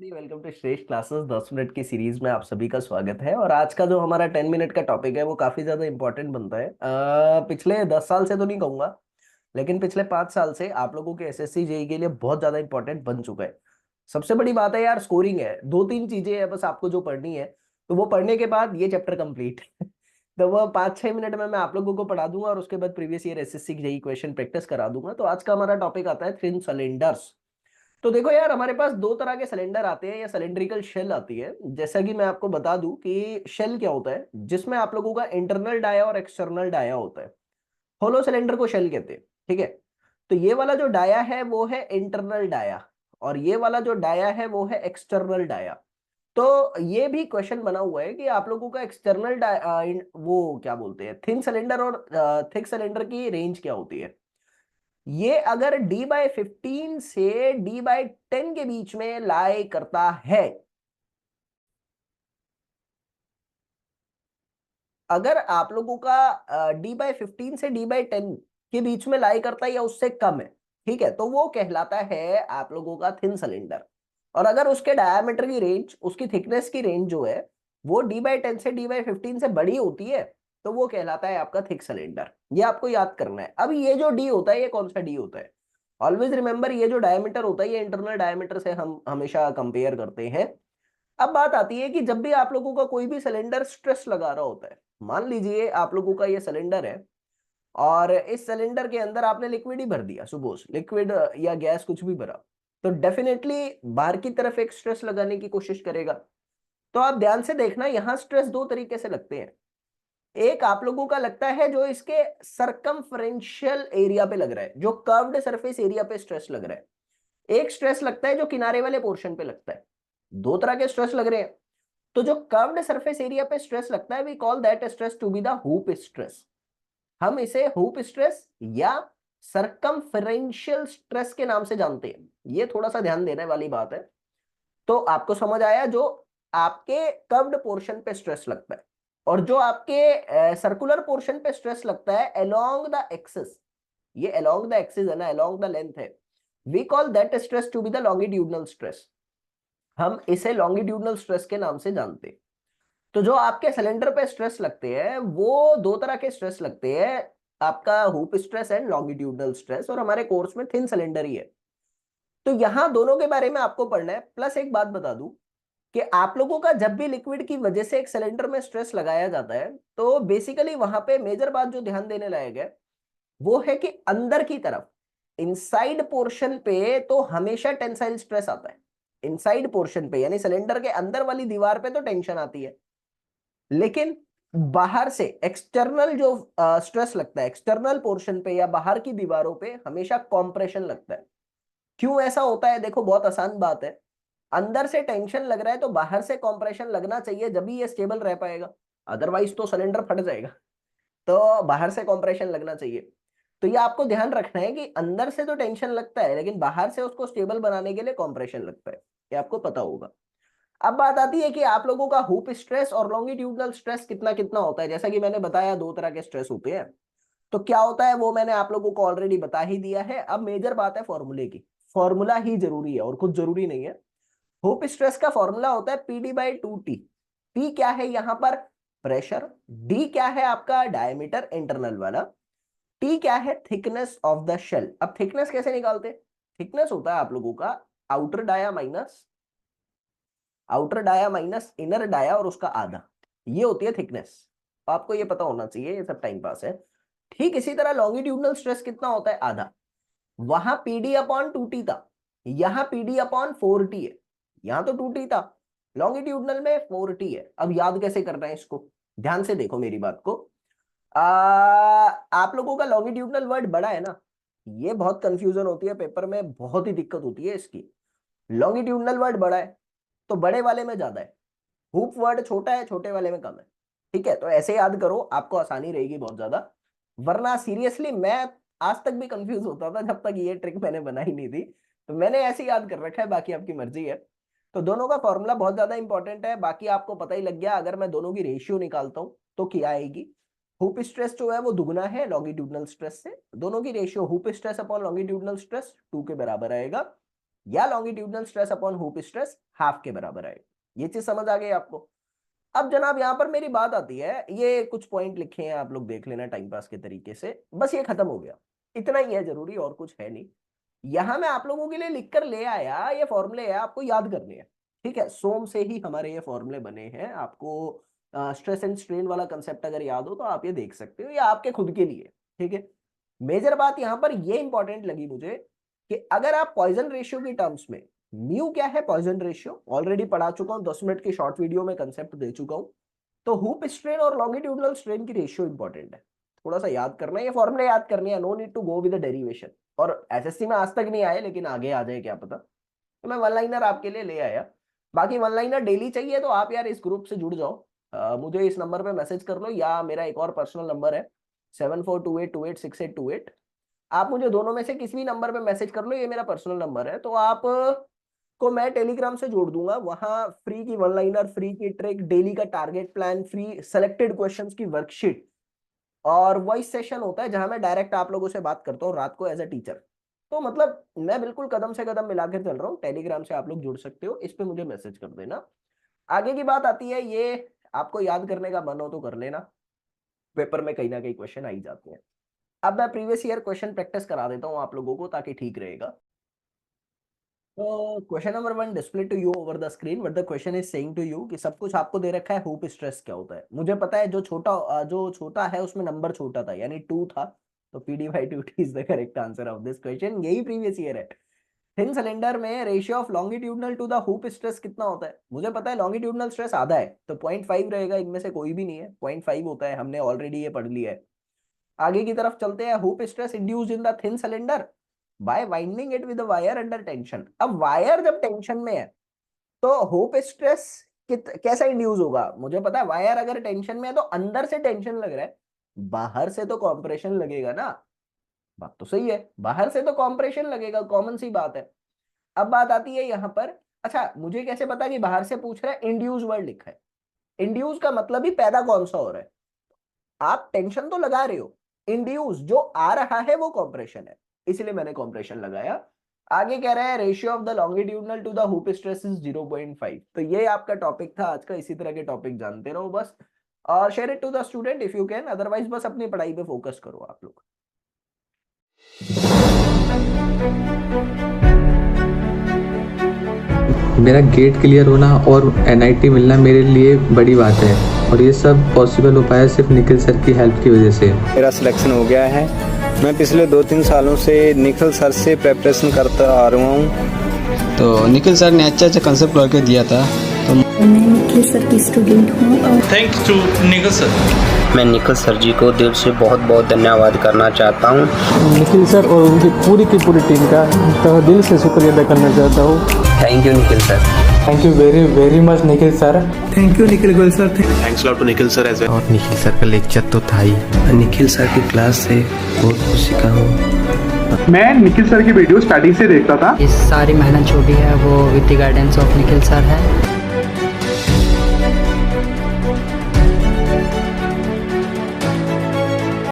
Everybody, welcome to श्रेष्ठ classes. 10 minute की series में आप सभी का स्वागत है। और आज का जो हमारा 10 मिनट का टॉपिक है वो काफी ज्यादा इंपॉर्टेंट बनता है। पिछले 10 साल से तो नहीं कहूंगा, लेकिन पिछले 5 साल से आप लोगों के एसएससी जेई के लिए बहुत ज्यादा इंपॉर्टेंट बन चुका है। सबसे बड़ी बात है यार, स्कोरिंग है। दो तीन चीजें हैं बस आपको जो पढ़नी है, तो वो पढ़ने के बाद ये चैप्टर कंप्लीट तो वो 5-6 मिनट में मैं आप लोगों को पढ़ा दूंगा और उसके बाद previous year SSC JE question practice करा दूंगा। तो आज का हमारा टॉपिक आता है थिन सिलेंडर्स। तो देखो यार, हमारे पास दो तरह के सिलेंडर आते हैं या सिलेंड्रिकल शेल आती है। जैसा कि मैं आपको बता दूं कि शेल क्या होता है, जिसमें आप लोगों का इंटरनल डाया और एक्सटर्नल डाया होता है। होलो सिलेंडर को शेल कहते हैं, ठीक है। तो ये वाला जो डाया है वो है इंटरनल डाया, और ये वाला जो डाया है वो है एक्सटर्नल डाया। तो ये भी क्वेश्चन बना हुआ है कि आप लोगों का एक्सटर्नल वो क्या बोलते हैं, थिन सिलेंडर और थिक सिलेंडर की रेंज क्या होती है। ये अगर D/15 से D/10 के बीच में लाई करता है, अगर आप लोगों का D/15 से D/10 के बीच में लाई करता है या उससे कम है, ठीक है, तो वो कहलाता है आप लोगों का थिन सिलेंडर। और अगर उसके डायमीटर की रेंज, उसकी थिकनेस की रेंज जो है वो D/10 से D/15 से बड़ी होती है, तो वो कहलाता है आपका थिक सिलेंडर। ये आपको याद करना है। अब ये जो डी होता है, ये कौन सा डी होता है? ऑलवेज रिमेंबर, ये जो डायमीटर होता है ये इंटरनल डायमीटर से हम हमेशा कंपेयर करते हैं। अब बात आती है कि जब भी आप लोगों का कोई भी सिलेंडर स्ट्रेस लगा रहा होता है, मान लीजिए आप लोगों का ये सिलेंडर है और इस सिलेंडर के अंदर आपने लिक्विड ही भर दिया, सपोज लिक्विड या गैस कुछ भी भरा, तो डेफिनेटली बाहर की तरफ एक स्ट्रेस लगाने की कोशिश करेगा। तो आप ध्यान से देखना, यहां स्ट्रेस दो तरीके से लगते हैं। एक आप लोगों का लगता है जो इसके सरकमफ्रेंशियल एरिया पे लग रहा है, जो कर्व्ड सरफेस एरिया पे स्ट्रेस लग रहा है। एक स्ट्रेस लगता है जो किनारे वाले पोर्शन पे लगता है। दो तरह के स्ट्रेस लग रहे हैं। तो जो कर्व्ड सरफेस एरिया पे स्ट्रेस लगता है, we call that stress to be the hoop stress. हम इसे हुप स्ट्रेस या सरकमफेरेंशियल स्ट्रेस के नाम से जानते हैं। ये थोड़ा सा ध्यान देने वाली बात है। तो आपको समझ आया, जो आपके कर्व्ड पोर्शन पे स्ट्रेस लगता है और जो आपके सर्कुलर पोर्शन पे स्ट्रेस लगता है अलोंग द एक्सिस, ये अलोंग द एक्सिस है ना, अलोंग द लेंथ है, we call that stress to be the longitudinal stress. हम इसे लॉन्गिट्यूडनल स्ट्रेस के नाम से जानते हैं। तो जो आपके सिलेंडर पे स्ट्रेस लगते हैं वो दो तरह के स्ट्रेस लगते हैं, आपका hoop stress and longitudinal stress, और हमारे कोर्स में थिन सिलेंडर ही है। तो यहां दोनों के बारे में आपको पढ़ना है। प्लस एक बात बता दूं कि आप लोगों का जब भी लिक्विड की वजह से एक सिलेंडर में स्ट्रेस लगाया जाता है, तो बेसिकली वहां पे मेजर बात जो ध्यान देने लायक है वो है कि अंदर की तरफ, इनसाइड पोर्शन पे तो हमेशा टेंसाइल स्ट्रेस आता है। इनसाइड पोर्शन पे यानी सिलेंडर के अंदर वाली दीवार पे तो टेंशन आती है, लेकिन बाहर से एक्सटर्नल जो स्ट्रेस लगता है, एक्सटर्नल पोर्शन पे या बाहर की दीवारों पे हमेशा कॉम्प्रेशन लगता है। क्यों ऐसा होता है? देखो, बहुत आसान बात है। अंदर से टेंशन लग रहा है तो बाहर से कॉम्प्रेशन लगना चाहिए, जब भी ये स्टेबल रह पाएगा। अदरवाइज तो सिलेंडर फट जाएगा। तो बाहर से कॉम्प्रेशन लगना चाहिए। तो ये आपको ध्यान रखना है कि अंदर से तो टेंशन लगता है, लेकिन बाहर से उसको स्टेबल बनाने के लिए कॉम्प्रेशन लगता है। ये आपको पता होगा। अब बात आती है कि आप लोगों का हुप स्ट्रेस और लॉन्गिट्यूडनल स्ट्रेस कितना कितना होता है। जैसा कि मैंने बताया, दो तरह के स्ट्रेस होते हैं। तो क्या होता है वो मैंने आप लोगों को ऑलरेडी बता ही दिया है। अब मेजर बात है फॉर्मूले की। फॉर्मूला ही जरूरी है और कुछ जरूरी नहीं है। हुप स्ट्रेस का फॉर्मूला होता है PD/2T। P क्या है यहां पर? प्रेशर। D क्या है? आपका डायमीटर इंटरनल वाला। T क्या है? Thickness of the shell. अब थिकनेस कैसे निकालते? थिकनेस होता है आप लोगों का outer dia minus inner dia और उसका आधा, ये होती है थिकनेस। आपको ये पता होना चाहिए, ये सब टाइम पास है। ठीक इसी तरह लॉन्गिट्यूडनल स्ट्रेस कितना होता है? आधा। वहां PD/2T था, यहां PD/4T है। यहां तो 2T था, लॉन्गिट्यूडनल में 4T है। अब याद कैसे करना है इसको? ध्यान से देखो मेरी बात को। आप लोगों का लॉन्गिट्यूडनल वर्ड बड़ा है ना, ये बहुत कंफ्यूजन होती है पेपर में, बहुत ही दिक्कत होती है इसकी। लॉन्गिट्यूडनल वर्ड बड़ा है तो बड़े वाले में ज्यादा है, हुप वर्ड छोटा है, छोटे वाले में कम है। ठीक है, तो ऐसे याद करो, आपको आसानी रहेगी बहुत ज्यादा। वरना सीरियसली मैं आज तक भी कंफ्यूज होता था जब तक ये ट्रिक मैंने बनाई नहीं थी। तो मैंने ऐसे याद कर रखा है, बाकी आपकी मर्जी है। तो दोनों का फॉर्मूला बहुत ज्यादा इंपॉर्टेंट है, बाकी आपको पता ही लग गया। अगर मैं दोनों की रेशियो निकालता हूं तो क्या आएगी? हुप स्ट्रेस जो है वो दुगना है लॉन्गिट्यूडनल स्ट्रेस से। दोनों की ratio hoop stress upon longitudinal stress 2 के बराबर आएगा। या longitudinal stress upon hoop stress half के बराबर आएगा। ये चीज समझ आ गई आपको। अब जनाब यहाँ पर मेरी बात आती है, ये कुछ पॉइंट लिखे हैं आप लोग देख लेना टाइम पास के तरीके से, बस ये खत्म हो गया, इतना ही है जरूरी, और कुछ है नहीं। यहाँ मैं आप लोगों के लिए लिखकर ले आया, ये फॉर्मूले है आपको याद करने हैं, ठीक है। सोम से ही हमारे ये फॉर्मूले बने हैं, आपको स्ट्रेस एंड स्ट्रेन वाला कंसेप्ट अगर याद हो तो आप ये देख सकते हो, ये आपके खुद के लिए, ठीक है। मेजर बात यहाँ पर ये इंपॉर्टेंट लगी मुझे कि अगर आप पॉइजन रेशियो की टर्म्स में, म्यू क्या है पॉइजन रेशियो ऑलरेडी पढ़ा चुका हूं, 10 मिनट की शॉर्ट वीडियो में कंसेप्ट दे चुका हूं। तो हुप स्ट्रेन और लॉन्गिट्यूडनल स्ट्रेन की रेशियो इंपॉर्टेंट है, थोड़ा सा याद करना है, ये फॉर्मूले याद करने हैं, no need to go with the derivation. और एसएससी में आज तक नहीं आए, लेकिन आगे आ जाए क्या पता। तो मैं वन लाइनर आपके लिए ले आया। बाकी वन लाइनर डेली चाहिए तो आप यार इस ग्रुप से जुड़ जाओ, मुझे इस नंबर पे मैसेज कर लो, या मेरा एक और पर्सनल नंबर है 7428286828, आप मुझे दोनों में से किसी भी नंबर पे मैसेज कर लो, ये मेरा पर्सनल नंबर है। तो आप को मैं टेलीग्राम से जोड़ दूंगा, वहां फ्री की वन लाइनर, फ्री की ट्रिक, डेली का target plan, free selected questions की वर्कशीट, और वॉइस सेशन होता है जहां मैं डायरेक्ट आप लोगों से बात करता हूँ रात को एज अ टीचर। तो मतलब मैं बिल्कुल कदम से कदम मिलाकर चल रहा हूँ। टेलीग्राम से आप लोग जुड़ सकते हो, इस पे मुझे मैसेज कर देना। आगे की बात आती है, ये आपको याद करने का मन हो तो कर लेना, पेपर में कहीं ना कहीं क्वेश्चन आ ही जाते हैं। अब मैं प्रीवियस ईयर क्वेश्चन प्रैक्टिस करा देता हूँ आप लोगों को, ताकि ठीक रहेगा। तो question number 1 display to you over the screen, but the question is saying to you कि सब कुछ आपको दे रखा है, हुप स्ट्रेस क्या होता है। मुझे पता है जो छोटा है उसमें नंबर छोटा था, यानी 2 था, तो PD/2T is the correct answer of this question. यही प्रीवियस ईयर है। थिन सिलेंडर में ratio of longitudinal to the hoop stress कितना होता है? मुझे पता है लॉन्गिट्यूडनल स्ट्रेस आधा है, तो 0.5 रहेगा, इनमें से कोई भी नहीं है, 0.5 होता है, हमने ऑलरेडी ये पढ़ लिया है। आगे की तरफ चलते हैं। Hoop stress induced in the thin cylinder by winding it with wire under tension. अब वायर जब टेंशन में है तो हुप स्ट्रेस कैसा इंड्यूस होगा? मुझे पता है वायर अगर टेंशन में है तो अंदर से टेंशन लग रहा है, बाहर से तो कॉम्प्रेशन लगेगा ना। बात तो सही है, बाहर से तो कॉम्प्रेशन लगेगा, कॉमन सी बात है। अब बात आती है यहां पर, अच्छा मुझे कैसे पता कि बाहर से पूछ रहा है? इंड्यूस वर्ड लिखा है, इंड्यूस का मतलब ही पैदा कौन सा हो रहा है। आप टेंशन तो लगा रहे हो, इंड्यूस जो आ रहा है वो कॉम्प्रेशन है, इसलिए मैंने कॉम्प्रेशन लगाया। आगे कह रहा है ratio of the longitudinal to the hoop stress is 0.5। तो ये आपका टॉपिक था आज का, इसी तरह के टॉपिक जानते रहो बस, और share it to the student if you can, otherwise बस अपनी पढ़ाई पे फोकस करो आप लोग। मेरा गेट क्लियर होना और NIT मिलना मेरे लिए बड़ी बात है, और ये सब पॉसिबल हो पाया सिर्फ निखिल सर की हेल्प की वजह से। मेरा सिलेक्शन हो गया है। मैं पिछले 2-3 सालों से निखिल सर से प्रिपरेशन करता आ रहा हूँ। तो निखिल सर ने अच्छा कंसेप्ट करके दिया था। तो मैं निखिल सर की स्टूडेंट हूँ और थैंक्स टू निखिल सर। मैं निखिल सर जी को दिल से बहुत बहुत धन्यवाद करना चाहता हूँ। निखिल सर और उनकी पूरी की पूरी टीम का तहे दिल से शुक्रिया अदा करना चाहता हूँ। Thank you Nikhil sir. Thank you very very much Nikhil sir. Thank you Nikhil Goyal sir. Thanks lot to Nikhil sir as well. और निखिल सर का लेक्चर तो था ही। निखिल सर की क्लास से बहुत कुछ सीखा हूँ। मैं निखिल सर की वीडियो स्टार्टिंग से देखता था। इस सारी मेहनत जो भी है वो with the guidance of Nikhil sir है।